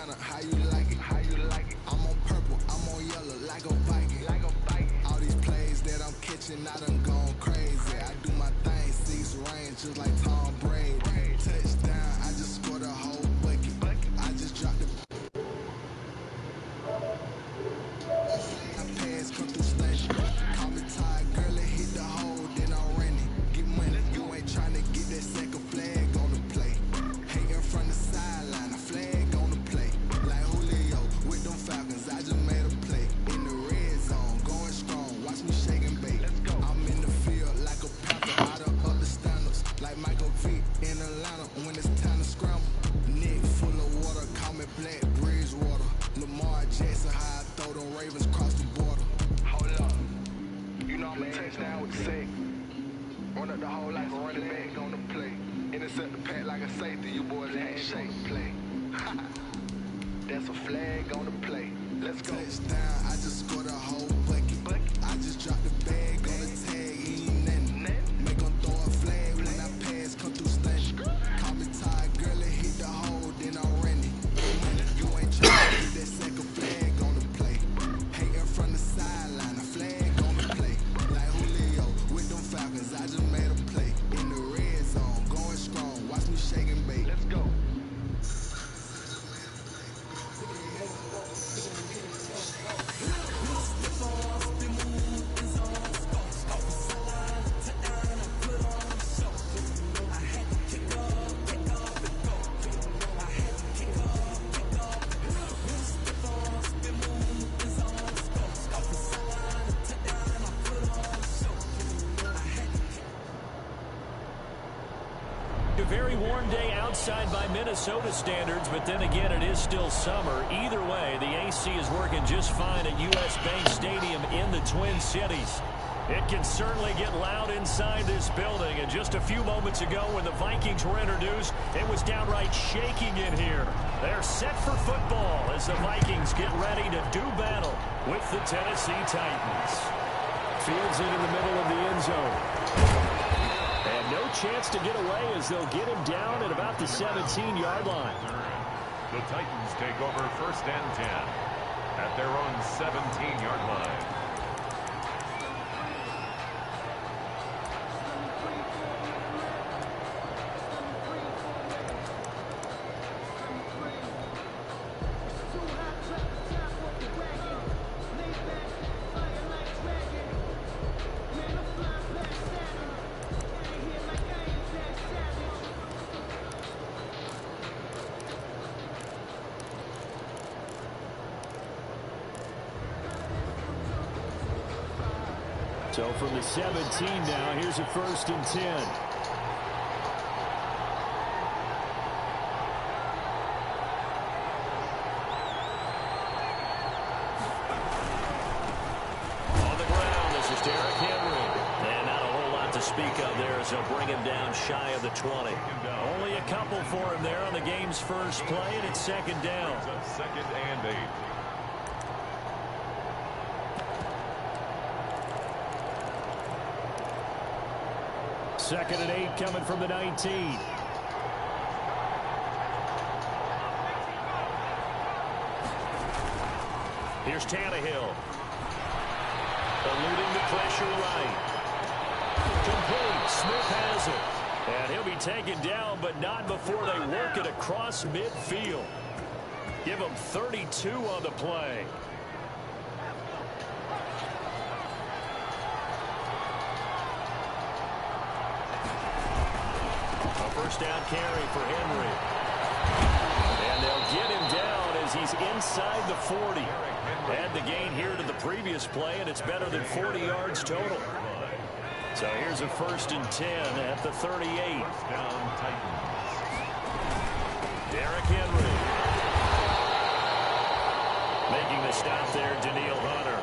Montana, how you like it? How you like it? I'm on purple, I'm on yellow, like a Viking. Like a Viking. All these plays that I'm catching, I done gone crazy. I do my thing, 6 range, just like Tom Brady. Touchdown, I just scored a whole bucket. I just dropped the pass, come through station. Call me tired, girl, it hit the hole, then I'm running. Get money, you ain't trying to get that second flag on the play. Hating from the sideline, a flag on the play. Like Julio with them Falcons, I just made a play. In the red zone, going strong, watch me shake and bake. I'm in the field like a panther, out of other standards. Like Michael Vick in Atlanta when it's time to scramble. Neck full of water, call me Black Bridgewater. Lamar Jackson, how I throw them Ravens cross the border. Hold up, you know I'm a touchdown with the sack. Run up the hole like a running back on the play. Intercept the pack like a safety, you boys ain't shake play. That's a flag on the play. Let's go. Touchdown, I just scored a whole bucket. I just dropped the bag on the tag, he ain't nothing. Make them throw a flag when I pass, come through stunning. Call me tired, girl, it hit the hole, then I'm running. You ain't trying to get that second flag on the play. Hating from the sideline, a flag on the play. Like Julio with them Falcons, I just made a play. In the red zone, going strong, watch me shake and bake. Let's go. A very warm day outside by Minnesota standards, but then again, it is still summer. Either way, the AC is working just fine at U.S. Bank Stadium in the Twin Cities. It can certainly get loud inside this building, and just a few moments ago when the Vikings were introduced, it was downright shaking in here. They're set for football as the Vikings get ready to do battle with the Tennessee Titans. Fields in the middle of the end zone. And no chance to get away as they'll get him down at about the 17-yard line. The Titans take over 1st and 10 at their own 17-yard line. So from the 17 now, here's a 1st and 10. On the ground, this is Derrick Henry. And not a whole lot to speak of there as they'll bring him down shy of the 20. Only a couple for him there on the game's first play, and it's 2nd down. 2nd and 8. Second and 8 coming from the 19. Here's Tannehill. Eluding the pressure right. Complete. Smith has it. And he'll be taken down, but not before they work it across midfield. Give him 32 on the play. First down carry for Henry. And they'll get him down as he's inside the 40. Add the gain here to the previous play, and it's better than 40 yards total. So here's a 1st and 10 at the 38. Down Titans. Derrick Henry. Making the stop there, Daniil Hunter.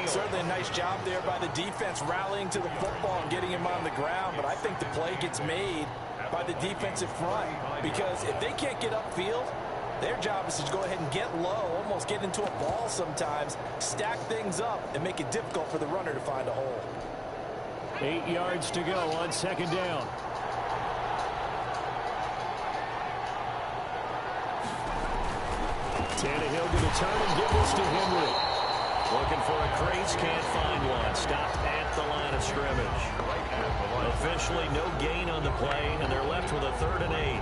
Certainly a nice job there by the defense rallying to the football and getting him on the ground, but I think the play gets made by the defensive front, because if they can't get upfield, their job is to go ahead and get low, almost get into a ball sometimes, stack things up, and make it difficult for the runner to find a hole. 8 yards to go on 2nd down. Tannehill going to turn and give this to Henry. Looking for a crease, can't find one. Stopped at the line of scrimmage. Officially no gain on the play, and they're left with a 3rd and 8.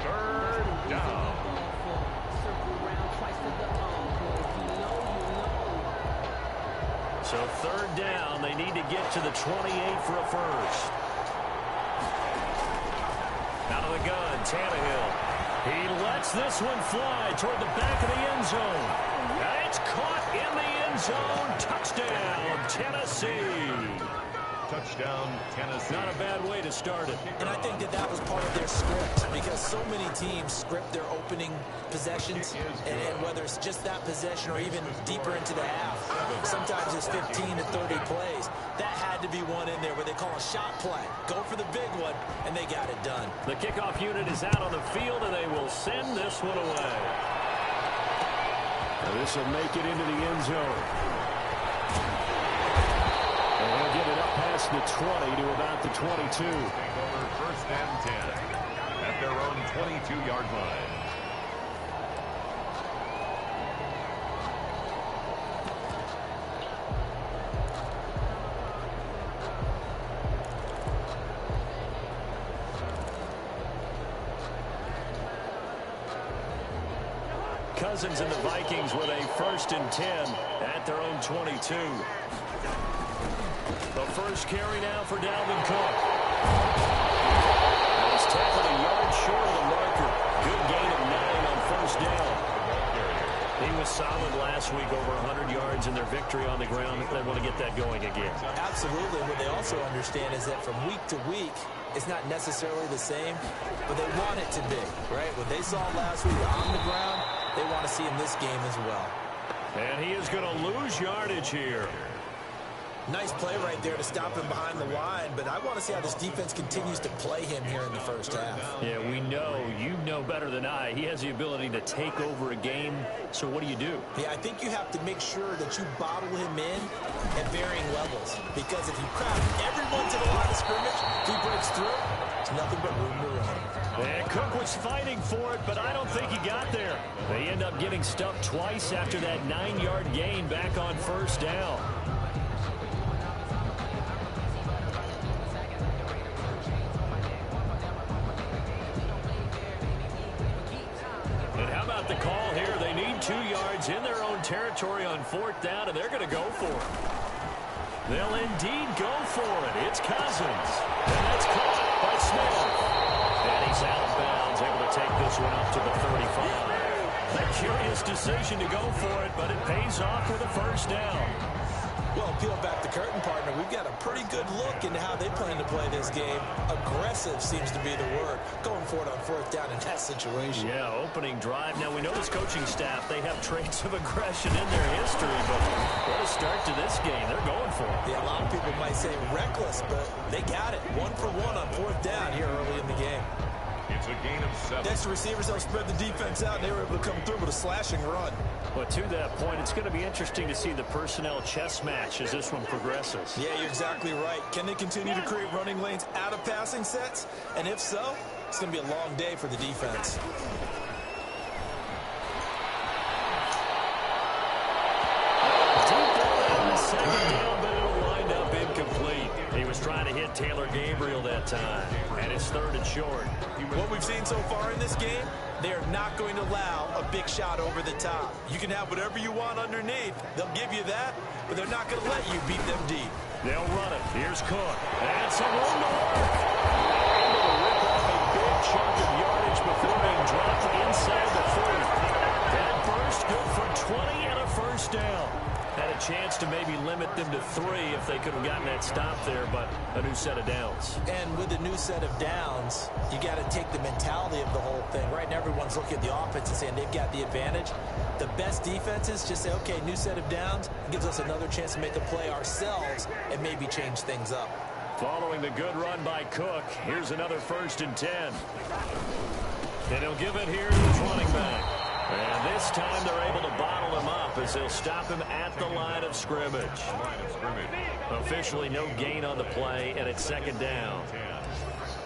Third down. So 3rd down, they need to get to the 28 for a first. Out of the gun, Tannehill. He lets this one fly toward the back of the end zone. And it's caught in the end zone. Touchdown, Tennessee. Touchdown, Tennessee. Not a bad way to start it. And I think that was part of their script, because so many teams script their opening possessions, and whether it's just that possession or even deeper into the half, sometimes it's 15 to 30 plays. That had to be one in there where they call a shot play. Go for the big one, and they got it done. The kickoff unit is out on the field, and they will send this one away. Now this will make it into the end zone. And he'll get it up past the 20 to about the 22. Take over 1st and 10 at their own 22-yard line. Cousins and the Vikings with a 1st and 10 at their own 22. The first carry now for Dalvin Cook. He's tackled a yard short of the marker. Good gain of 9 on 1st down. He was solid last week, over 100 yards in their victory on the ground. They want to get that going again. Absolutely. What they also understand is that from week to week, it's not necessarily the same, but they want it to be, right? What they saw last week on the ground, they want to see in this game as well. And he is going to lose yardage here. Nice play right there to stop him behind the line, but I want to see how this defense continues to play him here in the first half. Yeah, we know, you know better than I, he has the ability to take over a game, so what do you do? Yeah, I think you have to make sure that you bottle him in at varying levels, because if you crowd everyone to the line of scrimmage, if he breaks through, it's nothing but room to run. And Cook was fighting for it, but I don't think he got there. They end up getting stuffed twice after that 9-yard gain back on 1st down. The call here, they need 2 yards in their own territory on 4th down, and they're going to go for it. They'll indeed go for it. It's Cousins. And that's caught by Smith. And he's out of bounds, able to take this one up to the 35. A curious decision to go for it, but it pays off with a 1st down. Well, peel back the curtain, partner. We've got a pretty good look into how they plan to play this game. Aggressive seems to be the word. Going for it on 4th down in that situation. Yeah, opening drive. Now, we know this coaching staff, they have traits of aggression in their history, but what a start to this game. They're going for it. Yeah, a lot of people might say reckless, but they got it. 1 for 1 on 4th down here early in the game. It's a gain of 7. Next receivers help spread the defense out, and they were able to come through with a slashing run. But to that point, it's going to be interesting to see the personnel chess match as this one progresses. Yeah, you're exactly right. Can they continue to create running lanes out of passing sets? And if so, it's going to be a long day for the defense. Deep down, 2nd down, but it'll wind up incomplete. He was trying to hit Taylor Gabriel that time, and it's 3rd and short. What we've seen so far in this game, they are not going to allow a big shot over the top. You can have whatever you want underneath. They'll give you that, but they're not going to let you beat them deep. They'll run it. Here's Cook. And some room to work. Able to rip off a big chunk of yardage before being dropped inside the 40. That burst good for 20 and a 1st down. Had a chance to maybe limit them to 3 if they could have gotten that stop there, but a new set of downs. And with a new set of downs, you got to take the mentality of the whole thing. Right now, everyone's looking at the offense and saying they've got the advantage. The best defenses just say, okay, new set of downs, gives us another chance to make a play ourselves and maybe change things up. Following the good run by Cook, here's another 1st and 10. And he'll give it here to his running back. And this time they're able to bottle him up as they'll stop him at the line of scrimmage. Officially no gain on the play, and it's 2nd down.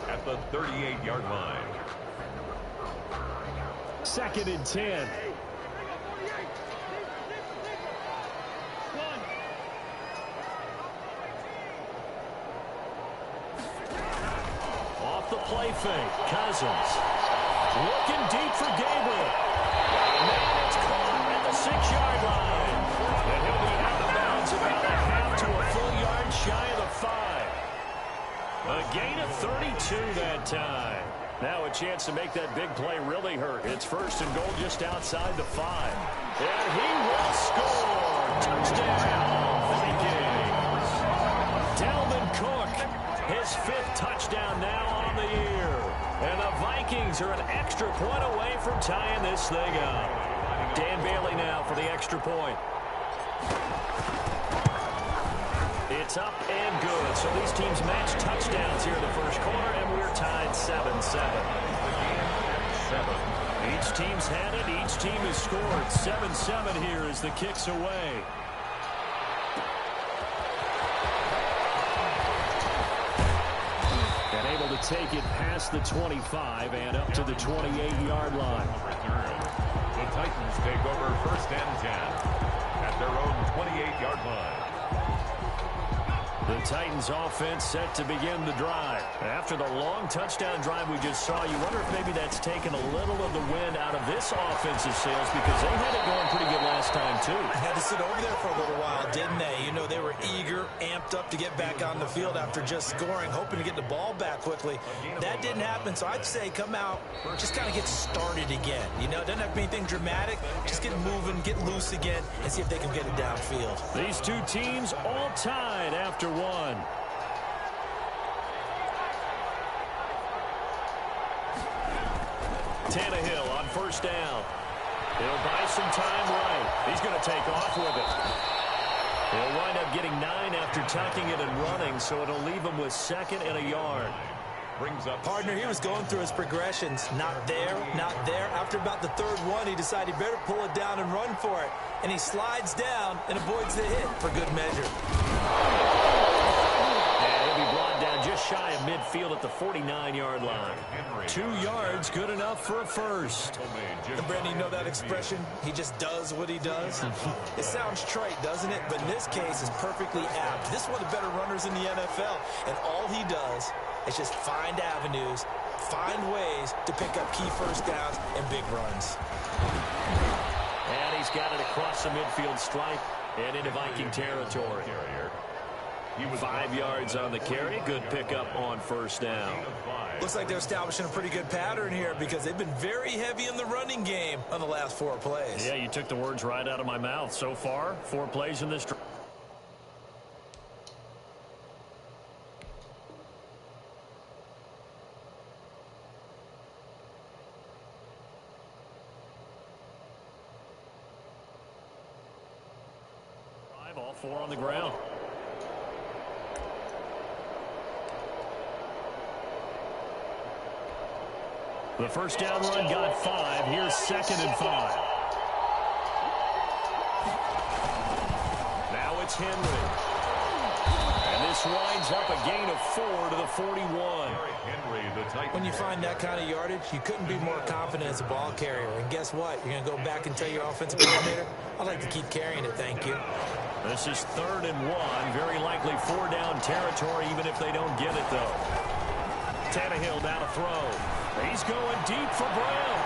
At the 38-yard line. 2nd and 10. off the play fake. Cousins looking deep for Gabriel. Man, it's caught at the 6-yard line. And he'll be out of bounds about a half to a full yard shy of the 5. A gain of 32 that time. Now a chance to make that big play really hurt. It's 1st and goal just outside the 5. And he will score. Touchdown, Vikings. Dalvin Cook, his 5th touchdown now on the year. And the Vikings are an extra point away from tying this thing up. Dan Bailey now for the extra point. It's up and good. So these teams match touchdowns here in the first quarter, and we're tied 7-7. Each team's had it. Each team has scored. 7-7 here as the kick's away. And able to take it past the 25 and up to the 28-yard line. The Titans take over 1st and 10 at their own 28-yard line. The Titans offense set to begin the drive. After the long touchdown drive we just saw, you wonder if maybe that's taken a little of the wind out of this offensive sails because they had it going pretty good last time too. Had to sit over there for a little while, didn't they? You know, they were eager, amped up to get back on the field after just scoring, hoping to get the ball back quickly. That didn't happen, so I'd say come out, just kind of get started again. You know, it doesn't have to be anything dramatic. Just get moving, get loose again, and see if they can get it downfield. These two teams all tied after one. Tannehill on 1st down. He'll buy some time right. He's going to take off with it. He'll wind up getting 9 after tucking it and running, so it'll leave him with 2nd and a yard. Brings up Partner, he was going through his progressions. Not there, not there. After about the 3rd one, he decided he better pull it down and run for it. And he slides down and avoids the hit for good measure. And he'll be brought down just shy of midfield at the 49-yard line. 2 yards, good enough for a first. And Brandon, you know that expression? He just does what he does. It sounds trite, doesn't it? But in this case, it's perfectly apt. This is one of the better runners in the NFL. And all he does is just find avenues, find ways to pick up key first downs and big runs. And he's got it across the midfield stripe and into Viking territory. 5 yards on the carry. Good pickup on 1st down. Looks like they're establishing a pretty good pattern here because they've been very heavy in the running game on the last 4 plays. Yeah, you took the words right out of my mouth. So far, 4 plays in this drive. All 4 on the ground. The 1st down run got 5. Here's 2nd and 5. Now it's Henry. And this winds up a gain of 4 to the 41. When you find that kind of yardage, you couldn't be more confident as a ball carrier. And guess what? You're going to go back and tell your offensive coordinator, I'd like to keep carrying it, thank you. This is 3rd and 1. Very likely 4-down territory, even if they don't get it, though. Tannehill down to throw. He's going deep for Brown.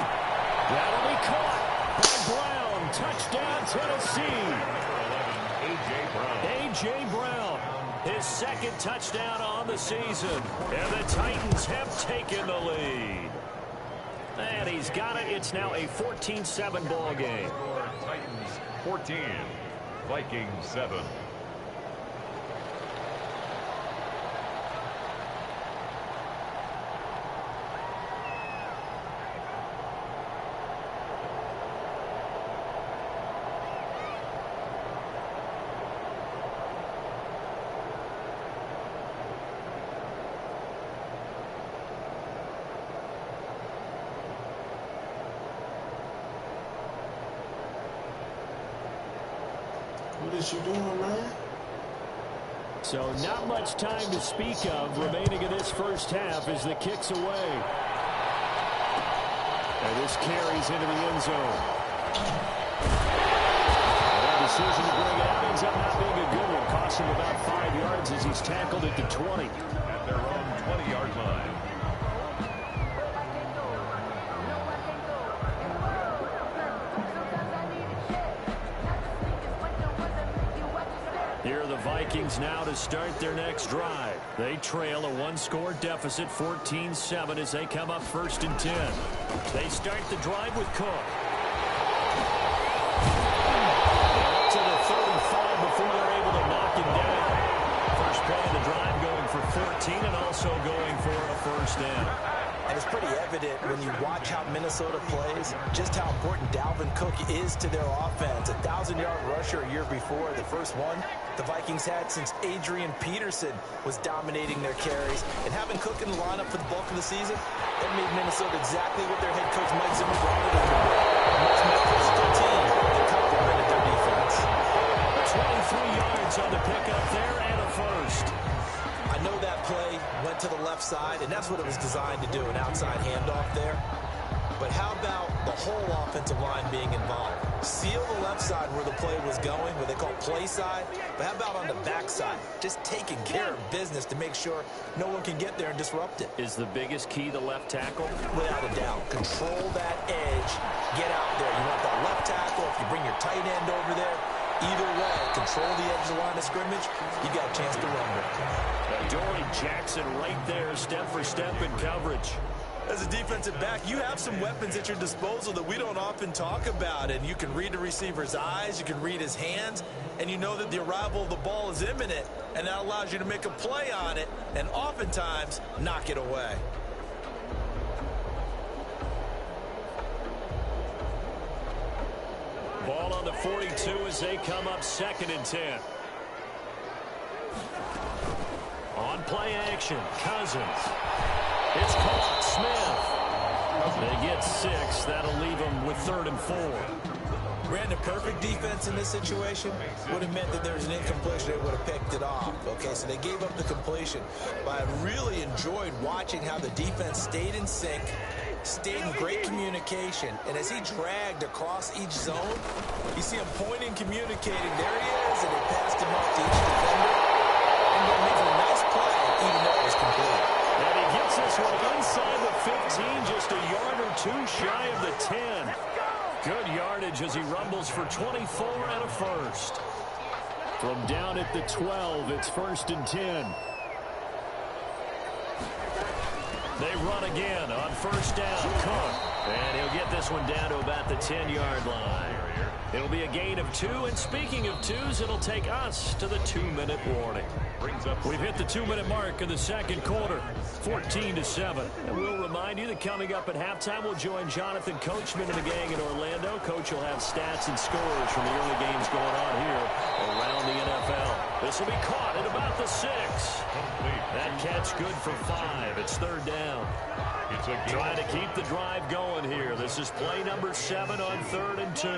That'll be caught by Brown. Touchdown, Tennessee. A.J. Brown. His 2nd touchdown on the season. And the Titans have taken the lead. And he's got it. It's now a 14-7 ball game. Titans 14, Vikings 7. What is you doing, man? So not much time to speak of remaining in this first half as the kick's away. And this carries into the end zone. The decision to bring it out ends up not being a good one. Cost him about 5 yards as he's tackled at the 20. At their own 20-yard line. Vikings now to start their next drive. They trail a one-score deficit, 14-7, as they come up 1st and 10. They start the drive with Cook. Up to the 35 before they're able to knock him down. First play of the drive going for 14 and also going for a first down. And it's pretty evident when you watch how Minnesota plays, just how important Dalvin Cook is to their offense. 1,000-yard rusher a year before, the first one the Vikings had since Adrian Peterson was dominating their carries. And having Cook in the lineup for the bulk of the season, that made Minnesota exactly what their head coach Mike Zimmer wanted them to be. A much more physical team that complemented their defense. 23 yards on the pickup there and a first. I know that play went to the left side, and that's what it was designed to do, an outside handoff there. But how about the whole offensive line being involved? Seal the left side where the play was going, what they call play side. But how about on the back side? Just taking care of business to make sure no one can get there and disrupt it. Is the biggest key the left tackle? Without a doubt. Control that edge. Get out there. You want that left tackle. If you bring your tight end over there, either way, control the edge of the line of scrimmage, you got a chance to run with it. Dory Jackson right there, step for step in coverage. As a defensive back, you have some weapons at your disposal that we don't often talk about. And you can read the receiver's eyes, you can read his hands, and you know that the arrival of the ball is imminent. And that allows you to make a play on it and oftentimes knock it away. Ball on the 42 as they come up 2nd and 10. On play action, Cousins. It's caught, Smith. They get 6. That'll leave them with 3rd and 4. Brandon, perfect defense in this situation would have meant that there's an incompletion. They would have picked it off. Okay, so they gave up the completion. But I really enjoyed watching how the defense stayed in sync, stayed in great communication. And as he dragged across each zone, you see him pointing, communicating. There he is, and they passed him off to each defender. And they're making a nice play, even though it was complete. And he gets this one inside the 15, just a yard or two shy of the 10. Good yardage as he rumbles for 24 and a first. From down at the 12, it's 1st and 10. They run again on 1st down. Cook. And he'll get this one down to about the 10-yard line. It'll be a gain of 2. And speaking of 2s, it'll take us to the 2-minute warning. We've hit the 2-minute mark in the 2nd quarter, 14-7. And we'll remind you that coming up at halftime, we'll join Jonathan Coachman and the gang in Orlando. Coach will have stats and scores from the early games going on here around the NFL. This will be caught at about the 6. That catch good for 5. It's 3rd down. Trying to keep the drive going here. This is play number 7 on 3rd and 2.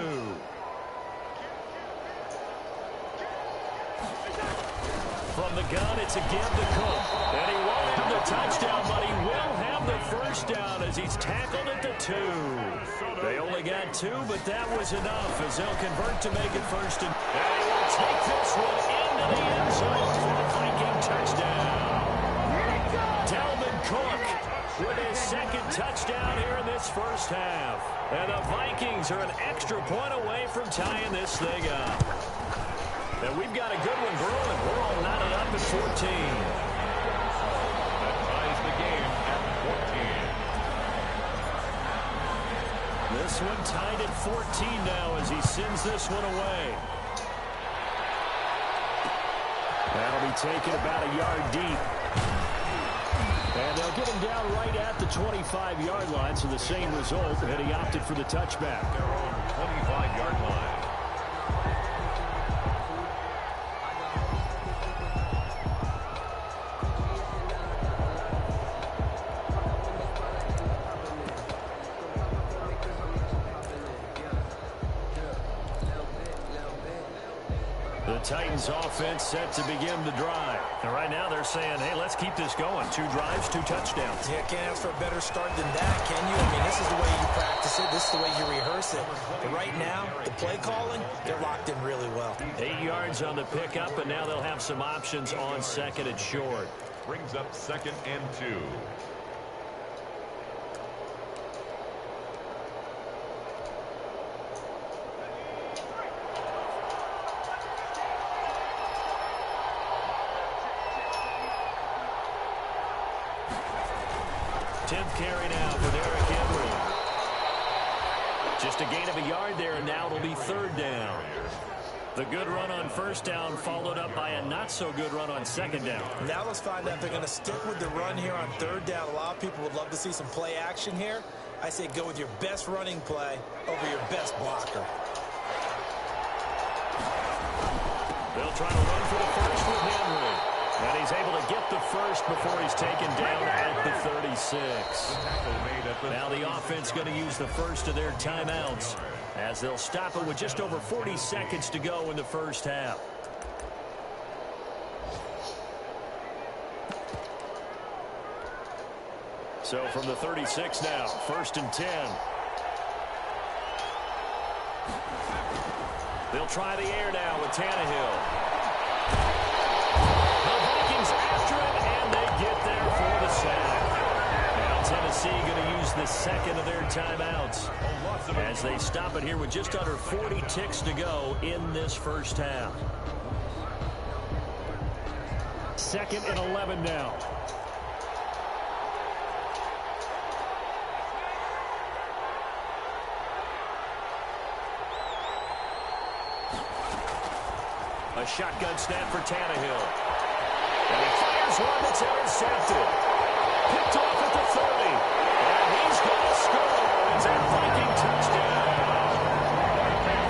From the gun, it's a give to Cook. And he won't have the touchdown, but he will have the first down as he's tackled at the 2. They only got 2, but that was enough as they'll convert to make it 1st and he will take this one into the end zone for a Viking touchdown. Dalvin Cook with his 2nd touchdown here in this first half. And the Vikings are an extra point away from tying this thing up. And we've got a good one brewing. We're all knotted up at 14. That ties the game at 14. This one tied at 14 now as he sends this one away. That'll be taken about a yard deep. And they'll get him down right at the 25-yard line, so the same result, and he opted for the touchback. Their own 25-yard line. The Titans offense set to begin the drive. And right now they're saying, hey, let's keep this going. 2 drives, 2 touchdowns. Yeah, can't ask for a better start than that, can you? I mean, this is the way you practice it. This is the way you rehearse it. But right now, the play calling, they're locked in really well. 8 yards on the pickup, and now they'll have some options on 2nd and short. Brings up 2nd and 2. 10th carry now for Derrick Henry. Just a gain of a yard there, and now it'll be 3rd down. The good run on 1st down followed up by a not-so-good run on 2nd down. Now let's find out if they're going to stick with the run here on 3rd down. A lot of people would love to see some play action here. I say go with your best running play over your best blocker. They'll try to run for the first with Henry. And he's able to get the first before he's taken down at the 36. Now the offense going to use the first of their timeouts as they'll stop it with just over 40 seconds to go in the first half. So from the 36 now, 1st and 10. They'll try the air now with Tannehill. The Vikings after it, and they get there for the sack. Now Tennessee going to use the second of their timeouts as they stop it here with just under 40 ticks to go in this first half. 2nd and 11 now. A shotgun snap for Tannehill. And he fires one that's intercepted. Picked off at the 30. And he's going to score. It's a Viking touchdown.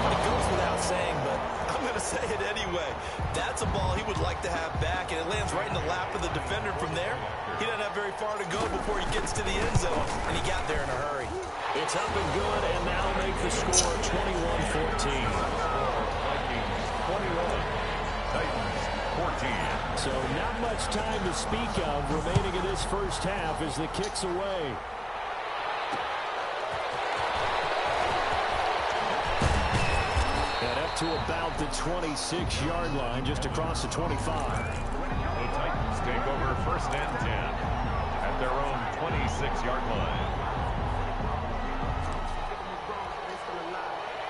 It goes without saying, but I'm going to say it anyway. That's a ball he would like to have back, and it lands right in the lap of the defender from there. He doesn't have very far to go before he gets to the end zone, and he got there in a hurry. It's up and good, and now make the score 21-14. 21. Titans 14. So not much time to speak of remaining in this first half as the kick's away. And up to about the 26-yard line, just across the 25. The Titans take over 1st and 10 at their own 26-yard line.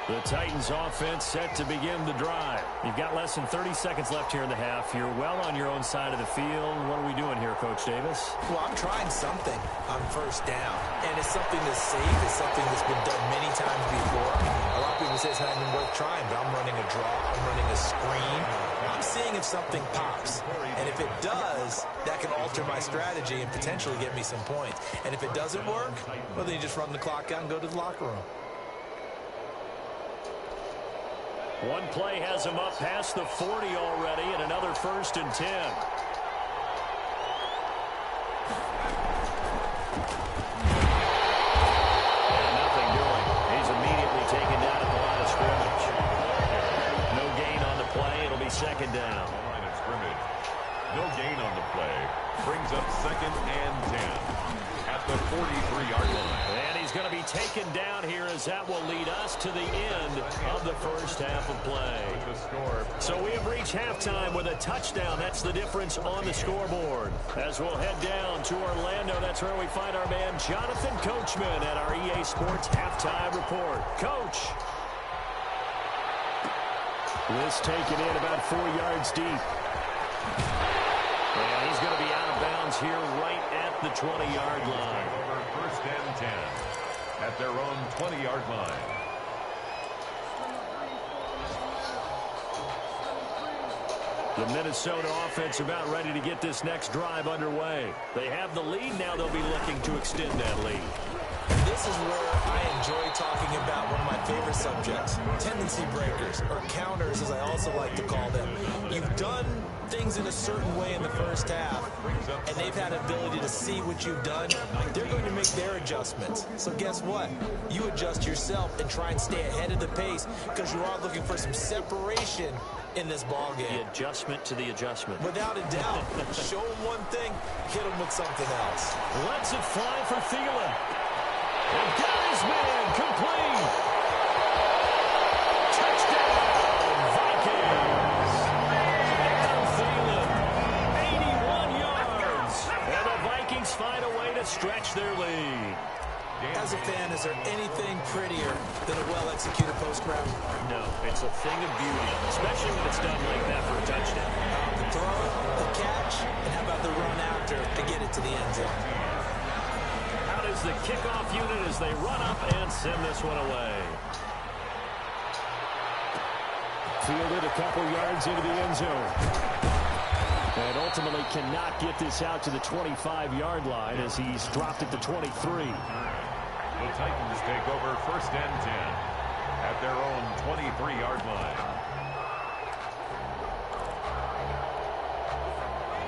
The Titans offense set to begin the drive. You've got less than 30 seconds left here in the half. You're well on your own side of the field. What are we doing here, Coach Davis? Well, I'm trying something on 1st down, and it's something that's safe. It's something that's been done many times before. A lot of people say it's not even worth trying, but I'm running a draw. I'm running a screen. I'm seeing if something pops, and if it does, that can alter my strategy and potentially get me some points. And if it doesn't work, well, then you just run the clock out and go to the locker room. One play has him up past the 40 already, and another 1st and 10. And nothing doing. He's immediately taken down at the line of scrimmage. No gain on the play. It'll be 2nd down. Line of scrimmage. No gain on the play. Brings up 2nd and 10 at the 43-yard line. And he's going to be taken down here as that will lead us to the end of the first half of play. So we have reached halftime with a touchdown. That's the difference on the scoreboard. As we'll head down to Orlando, that's where we find our man Jonathan Coachman at our EA Sports Halftime Report. Coach. This taken in about 4 yards deep. And he's going to be out of bounds here right at the 20-yard line. Over 1st and 10 at their own 20-yard line. The Minnesota offense about ready to get this next drive underway. They have the lead. Now they'll be looking to extend that lead. This is where I enjoy talking about one of my favorite subjects, tendency breakers, or counters as I also like to call them. You've done things in a certain way in the first half, and they've had an ability to see what you've done. They're going to make their adjustments. So guess what? You adjust yourself and try and stay ahead of the pace because you are looking for some separation in this ball game. The adjustment to the adjustment. Without a doubt. Show them one thing, hit them with something else. Lets it fly for Thielen. And got his man complete. Touchdown, Vikings. Adam Thielen, 81 yards. And the Vikings find a way to stretch their lead. As a fan, is there anything prettier than a well-executed post grab? No, it's a thing of beauty, especially when it's done like that for a touchdown. The throw, the catch, and how about the run after to get it to the end zone? is the kickoff unit as they run up and send this one away. Fielded a couple yards into the end zone. And ultimately cannot get this out to the 25-yard line as he's dropped it to 23. The Titans take over 1st and 10 at their own 23-yard line.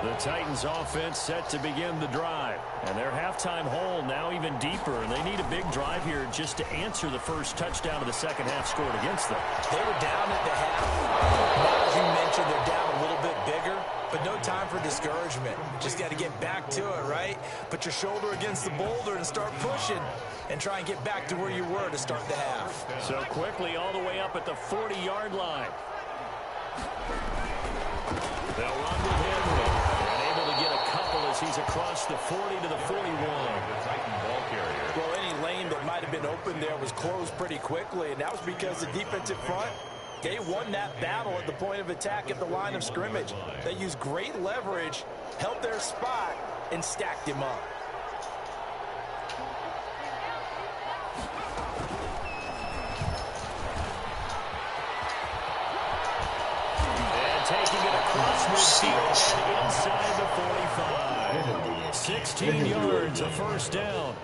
The Titans offense set to begin the drive. And their halftime hole now even deeper. And they need a big drive here just to answer the first touchdown of the second half scored against them. They were down at the half. Now, as you mentioned, they're down a little bit bigger. But no time for discouragement. Just got to get back to it, right? Put your shoulder against the boulder and start pushing. And try and get back to where you were to start the half. So quickly all the way up at the 40-yard line. They'll run with Henry. Get a couple as he's across the 40 to the 41. The Titan ball carrier. Well, any lane that might have been open there was closed pretty quickly, and that was because the defensive front, they won that battle at the point of attack at the line of scrimmage. They used great leverage, held their spot, and stacked him up. Taking it across midfield inside the 45. 16 yards, a first down.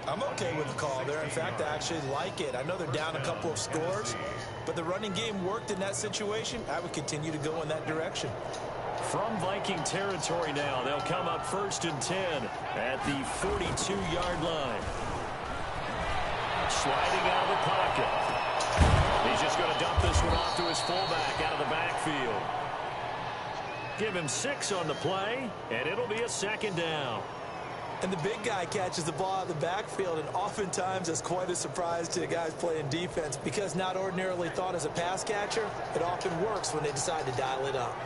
I'm okay with the call there. In fact, I actually like it. I know they're down a couple of scores, but the running game worked in that situation. I would continue to go in that direction. From Viking territory now, they'll come up 1st and 10 at the 42-yard line. Sliding out of the pocket. He's just going to dump this one off to his fullback out of the backfield. Give him 6 on the play, and it'll be a second down. And the big guy catches the ball out of the backfield, and oftentimes it's quite a surprise to the guys playing defense because not ordinarily thought as a pass catcher, it often works when they decide to dial it up.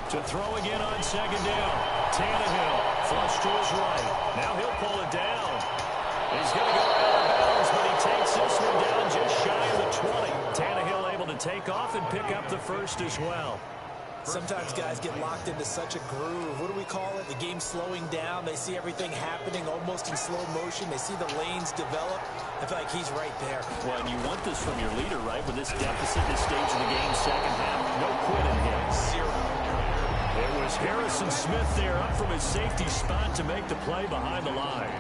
To throw again on 2nd down. Tannehill, flush to his right. Now he'll pull it down. He's going to go out of bounds, but he takes this one down just shy of the 20. Tannehill able to take off and pick up the first as well. Sometimes guys get locked into such a groove. What do we call it? The game slowing down. They see everything happening almost in slow motion. They see the lanes develop. I feel like he's right there. Well, and you want this from your leader, right? With this deficit, this stage of the game, second half, no quitting him. 0. It was Harrison Smith there up from his safety spot to make the play behind the line.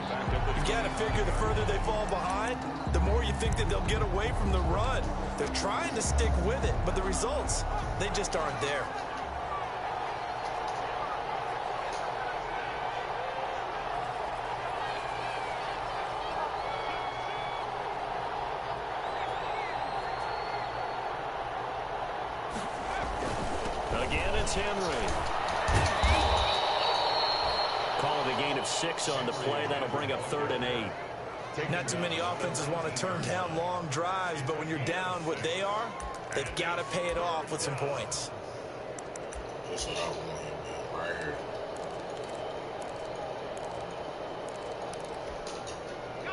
You got to figure the further they fall behind, the more you think that they'll get away from the run. They're trying to stick with it, but the results, they just aren't there. Again, it's Henry. Call it a gain of 6 on the play. That'll bring up 3rd and 8. Not too many offenses want to turn down long drives, but when you're down what they are, they've got to pay it off with some points. Just what I want right here.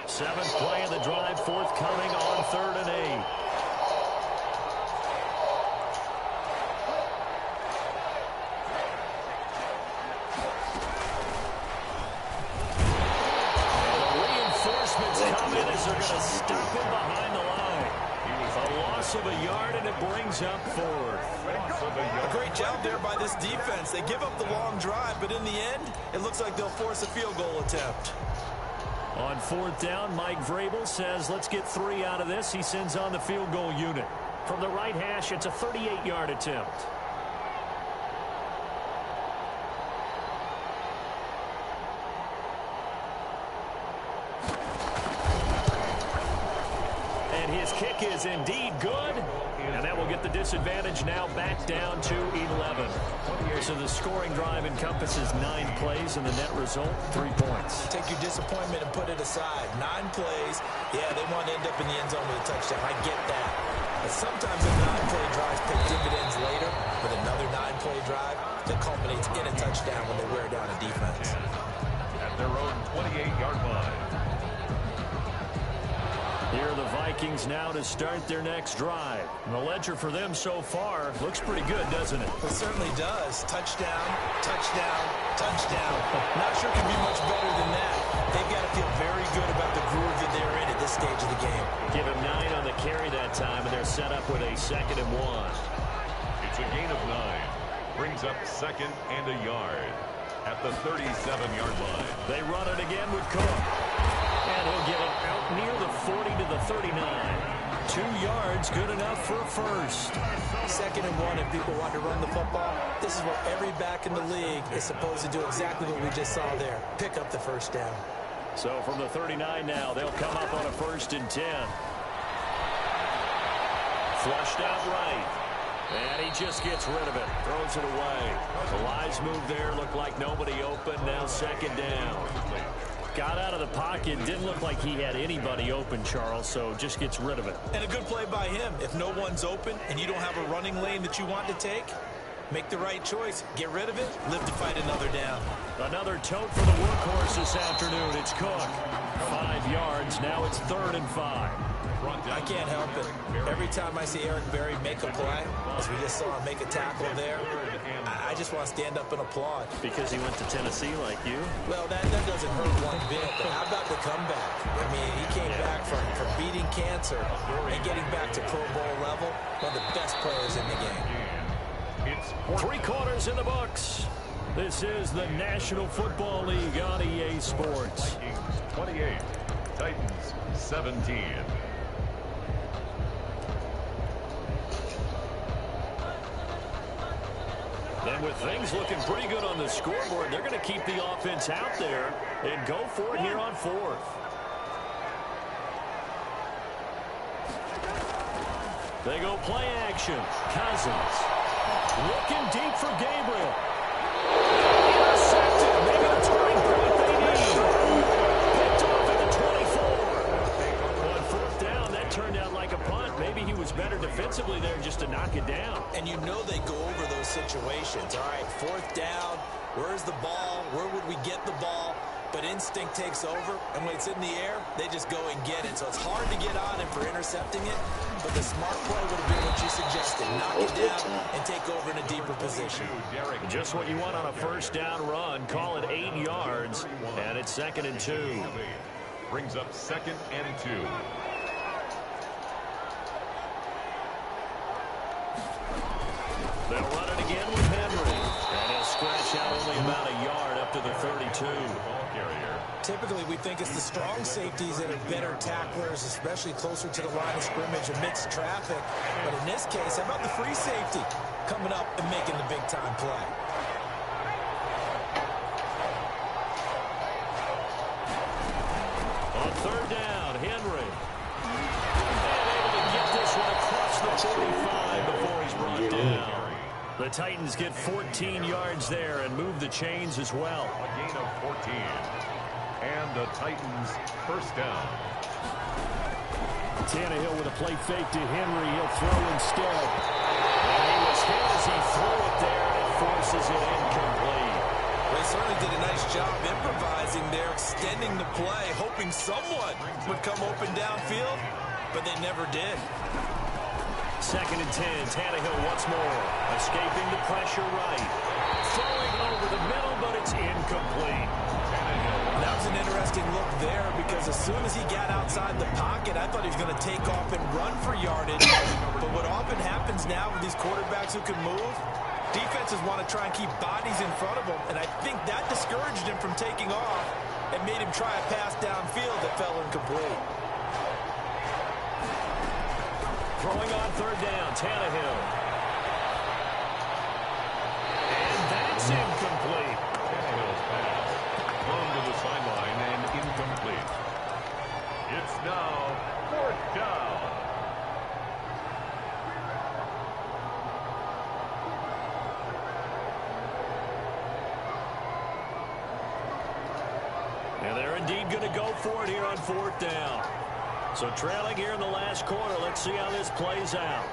Seventh play of the drive, forthcoming on 3rd and 8. They're going to stop him behind the line. A loss of a yard, and it brings up 4th. A great job there by this defense. They give up the long drive, but in the end, it looks like they'll force a field goal attempt. On 4th down, Mike Vrabel says, let's get 3 out of this. He sends on the field goal unit. From the right hash, it's a 38-yard attempt. His kick is indeed good, and that will get the disadvantage now back down to 11. So the scoring drive encompasses 9 plays, and the net result, 3 points. Take your disappointment and put it aside. 9 plays, yeah, they want to end up in the end zone with a touchdown. I get that. But sometimes the 9-play drives pay dividends later with another 9-play drive that culminates in a touchdown when they wear down a defense. At their own 28-yard line. Here are the Vikings now to start their next drive. And the ledger for them so far looks pretty good, doesn't it? It certainly does. Touchdown, touchdown, touchdown. Not sure it can be much better than that. They've got to feel very good about the groove that they're in at this stage of the game. Give him 9 on the carry that time, and they're set up with a 2nd and 1. It's a gain of 9. Brings up 2nd and a yard at the 37-yard line. They run it again with Cook. And he'll get it out near the 40 to the 39. 2 yards, good enough for a first. 2nd and 1, if people want to run the football, this is what every back in the league is supposed to do, exactly what we just saw there. Pick up the first down. So from the 39 now, they'll come up on a 1st and 10. Flushed out right. And he just gets rid of it. Throws it away. The Lions move there. Looked like nobody open. Now 2nd down. Got out of the pocket. Didn't look like he had anybody open, Charles, so just gets rid of it. And a good play by him. If no one's open and you don't have a running lane that you want to take, make the right choice. Get rid of it. Live to fight another down. Another tote for the workhorse this afternoon. It's Cook. 5 yards. Now it's 3rd and 5. I can't help it. Every time I see Eric Berry make a play, as we just saw him make a tackle there, I just want to stand up and applaud. Because he went to Tennessee like you? Well, that doesn't hurt one bit, but how about the comeback? I mean, he came back from beating cancer and getting back to Pro Bowl level. One of the best players in the game. It's 3 quarters in the books. This is the National Football League on EA Sports. 28, Titans 17. And with things looking pretty good on the scoreboard, they're going to keep the offense out there and go for it here on 4th. They go play action. Cousins looking deep for Gabriel. Intercepted. Maybe the turning point they need. Picked off at the 24. On 4th down, that turned out like a punt. Maybe he was better defensively there just to knock it down. And you know they go over those situations. All right, 4th down. Where's the ball? Where would we get the ball? But instinct takes over, and when it's in the air, they just go and get it. So it's hard to get on him for intercepting it, but the smart play would have been what you suggested. Knock it down and take over in a deeper position. Just what you want on a 1st down run. Call it 8 yards, and it's 2nd and 2. Brings up 2nd and 2. They'll run it again with Henry. And he'll scratch out only about a yard up to the 32. Typically, we think it's the strong safeties that are better tacklers, especially closer to the line of scrimmage amidst traffic. But in this case, how about the free safety coming up and making the big-time play? On 3rd down, Henry. And able to get this one across the 45 before he's brought down. The Titans get 14 yards there and move the chains as well. A gain of 14. And the Titans 1st down. Tannehill with a play fake to Henry. He'll throw instead. And he was hit as he threw it there, and it forces it incomplete. They certainly did a nice job improvising there, extending the play, hoping someone would come open downfield, but they never did. 2nd and 10. Tannehill once more. Escaping the pressure right. Throwing over the middle, but it's incomplete. That was an interesting look there because as soon as he got outside the pocket, I thought he was going to take off and run for yardage. But what often happens now with these quarterbacks who can move, defenses want to try and keep bodies in front of them, and I think that discouraged him from taking off and made him try a pass downfield that fell incomplete. Throwing on 3rd down, Tannehill. And that's incomplete. Tannehill's pass thrown to the sideline and incomplete. It's now 4th down. And they're indeed going to go for it here on 4th down. So trailing here in the last quarter. Let's see how this plays out.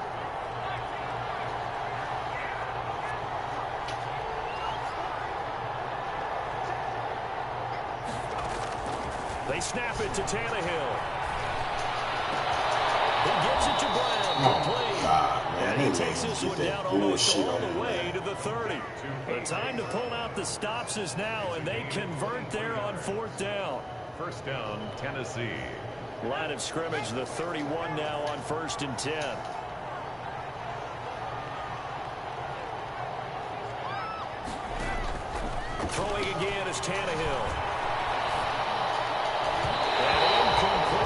They snap it to Tannehill. gives it to Brown. Complete. Man, And he takes this one down almost all the way to the 30. The time to pull out the stops is now, and they convert there on 4th down. First down, Tennessee. Line of scrimmage, the 31 now on 1st and 10. Throwing again is Tannehill.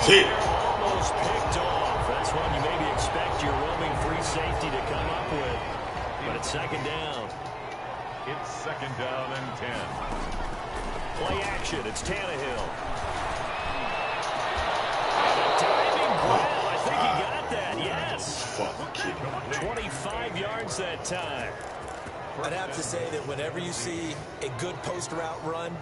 Almost picked off. That's one you maybe expect your roaming free safety to come up with. But it's 2nd down. It's 2nd down and 10. Play action. It's Tannehill. Diving grab. I think he got that. Yes. 25 yards that time. I'd have to say that whenever you see a good post route run,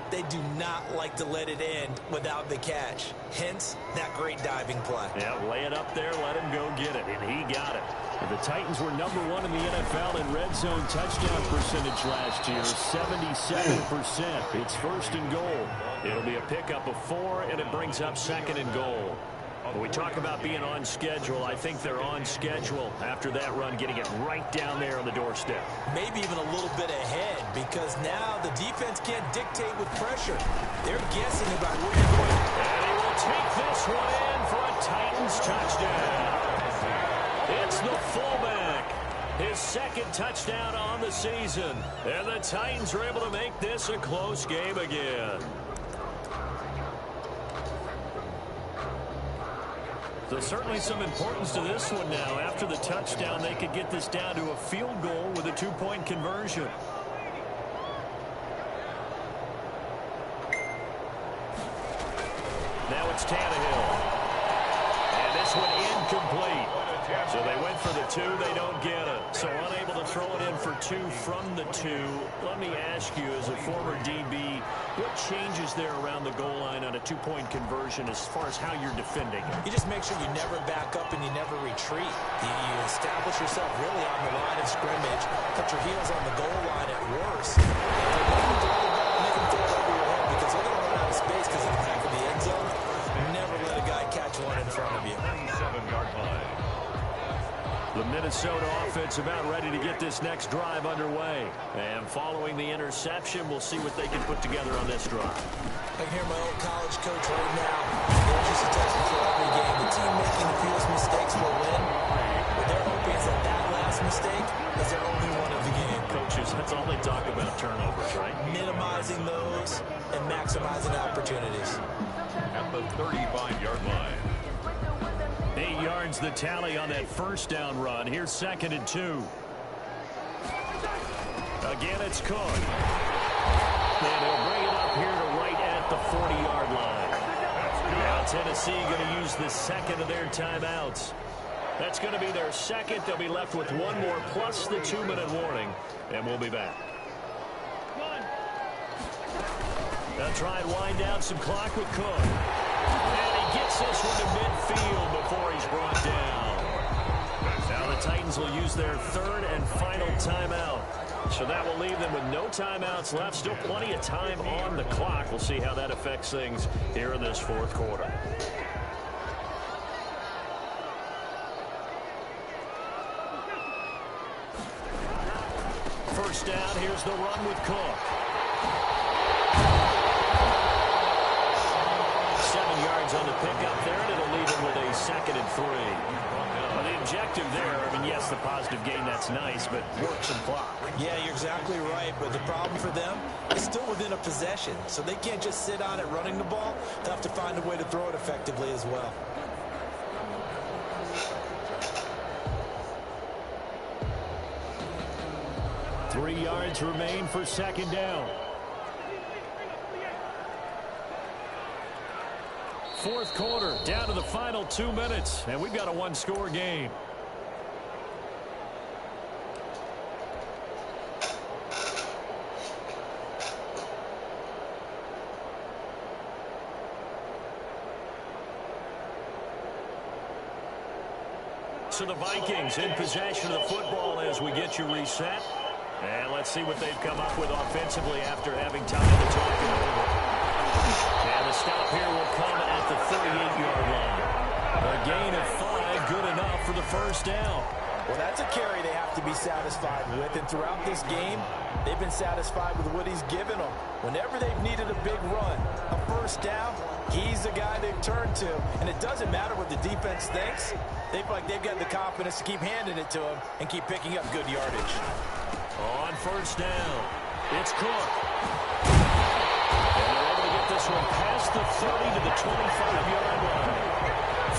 they do not like to let it end without the catch. Hence, that great diving play. Yeah, lay it up there, let him go get it, and he got it. The Titans were #1 in the NFL in red zone touchdown percentage last year, 77%. It's 1st and goal. It'll be a pickup of 4, and it brings up 2nd and goal. When we talk about being on schedule, I think they're on schedule after that run, getting it right down there on the doorstep. Maybe even a little bit ahead, because now the defense can't dictate with pressure. They're guessing about where you're going. And he will take this one in for a Titans touchdown. It's the fullback. His 2nd touchdown on the season. And the Titans are able to make this a close game again. So certainly some importance to this one now. After the touchdown, they could get this down to a field goal with a 2-point conversion. Now it's Tannehill. And this one incomplete. So they went for the 2, they don't get it. So unable to throw it in for 2 from the 2. Let me ask you, as a former DB, what changes there around the goal line on a 2-point conversion as far as how you're defending it? You just make sure you never back up and you never retreat. You establish yourself really on the line of scrimmage, put your heels on the goal line at worst. Make them throw it over your head, because they're going to run out of space because of the back of the end zone. Never let a guy catch one in front of you. 7-yard line. The Minnesota offense about ready to get this next drive underway. And following the interception, we'll see what they can put together on this drive. I can hear my old college coach right now. There's just a test for every game. The team making the fewest mistakes will win. What they're hoping is that last mistake is their only one of the game. Coaches, that's all they talk about, turnovers, right? Minimizing those and maximizing opportunities. At the 35-yard line. 8 yards the tally on that 1st down run. Here's 2nd and 2. Again, it's Cook. And he'll bring it up here to right at the 40-yard line. Now Tennessee going to use the 2nd of their timeouts. That's going to be their 2nd. They'll be left with 1 more plus the 2-minute warning. And we'll be back. They'll try and wind down some clock with Cook. And he gets this one to midfield before he's brought down. Now the Titans will use their 3rd and final timeout. So that will leave them with no timeouts left. Still plenty of time on the clock. We'll see how that affects things here in this 4th quarter. First down, here's the run with Cook. 7 yards on the pickup there, and it'll leave him with a 2nd and 3. Well, the objective there, I mean, yes, the positive gain, that's nice, but work some clock. Yeah, you're exactly right, but the problem for them is still within a possession, so they can't just sit on it running the ball. They'll have to find a way to throw it effectively as well. Three yards remain for 2nd down. 4th quarter, down to the final 2 minutes, and we've got a 1-score game. So the Vikings in possession of the football as we get you reset. And let's see what they've come up with offensively after having time to talk it over. And the stop here will come at the 38-yard line. A gain of 5 good enough for the first down. Well, that's a carry they have to be satisfied with. And throughout this game, they've been satisfied with what he's given them. Whenever they've needed a big run, a first down, he's the guy they've turned to. And it doesn't matter what the defense thinks. They feel like they've got the confidence to keep handing it to him and keep picking up good yardage. On first down, it's Cook. And they're able to get this one past the 30 to the 25-yard line.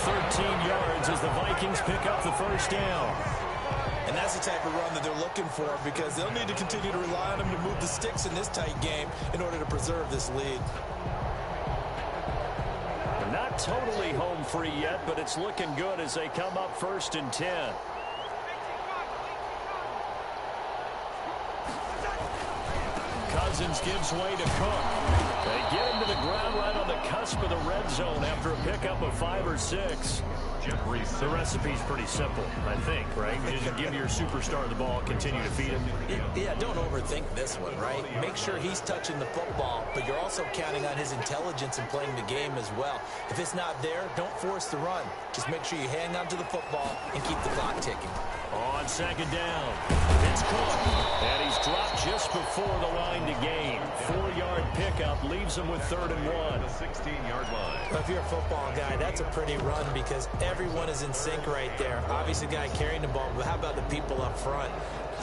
13 yards as the Vikings pick up the first down. And that's the type of run that they're looking for, because they'll need to continue to rely on him to move the sticks in this tight game in order to preserve this lead. They're not totally home free yet, but it's looking good as they come up 1st and 10. Cousins gives way to Cook. They get him to the ground right on the cusp of the red zone after a pickup of 5 or 6. The recipe's pretty simple, I think, right? You just give your superstar the ball, continue to feed him. Yeah, don't overthink this one, right? Make sure he's touching the football, but you're also counting on his intelligence in playing the game as well. If it's not there, don't force the run. Just make sure you hang on to the football and keep the clock ticking. On second down, it's Cook. And he's dropped just before the line to gain. 4-yard pickup leaves him with 3rd and 1. 16-yard line. Well, if you're a football guy, that's a pretty run because everyone is in sync right there. Obviously, the guy carrying the ball, but how about the people up front?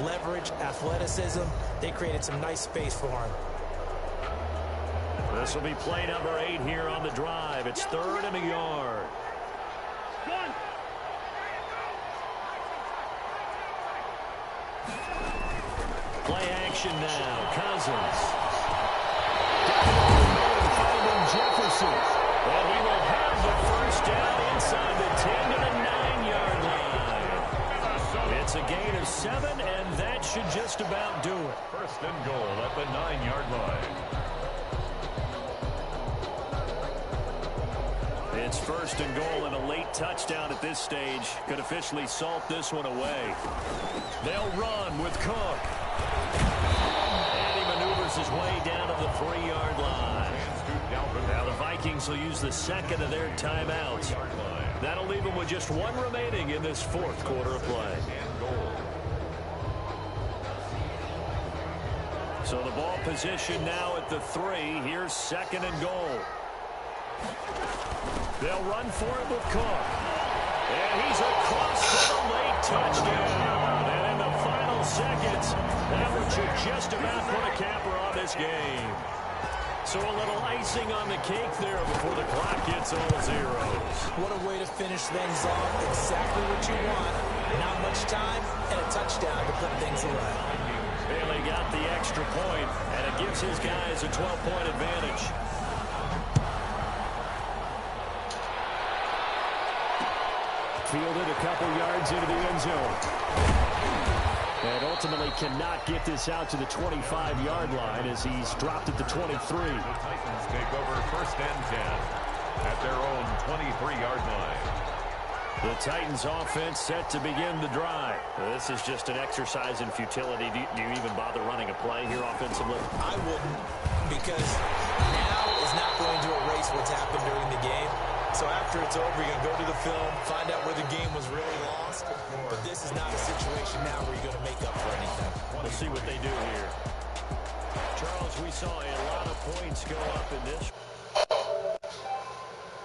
Leverage, athleticism, they created some nice space for him. This will be play number 8 here on the drive. It's 3rd and a yard. Play action now. Cousins. Finding Jefferson. And he will have the first down inside the 10 to the 9-yard line. It's a gain of 7, and that should just about do it. 1st and goal at the 9-yard line. It's 1st and goal, and a late touchdown at this stage could officially salt this one away. They'll run with Cook. And he maneuvers his way down to the 3-yard line. Now the Vikings will use the second of their timeouts. That'll leave them with just 1 remaining in this 4th quarter of play. So the ball position now at the 3. Here's 2nd and goal. They'll run for it with Cook. And he's across for the late touchdown. And in the final seconds, that one should just about put a capper on this game. So a little icing on the cake there before the clock gets all zeros. What a way to finish things off. Exactly what you want. Not much time and a touchdown to put things away. Bailey got the extra point, and it gives his guys a 12-point advantage. Fielded a couple yards into the end zone. And ultimately cannot get this out to the 25-yard line as he's dropped at the 23. The Titans take over 1st and 10 at their own 23-yard line. The Titans offense set to begin the drive. This is just an exercise in futility. Do you even bother running a play here offensively? I wouldn't, because now is not going to erase what's happened during the game. So after it's over, you're going to go to the film, find out where the game was really lost. But this is not a situation now where you're going to make up for anything. We'll see what they do here. Charles, we saw a lot of points go up in this.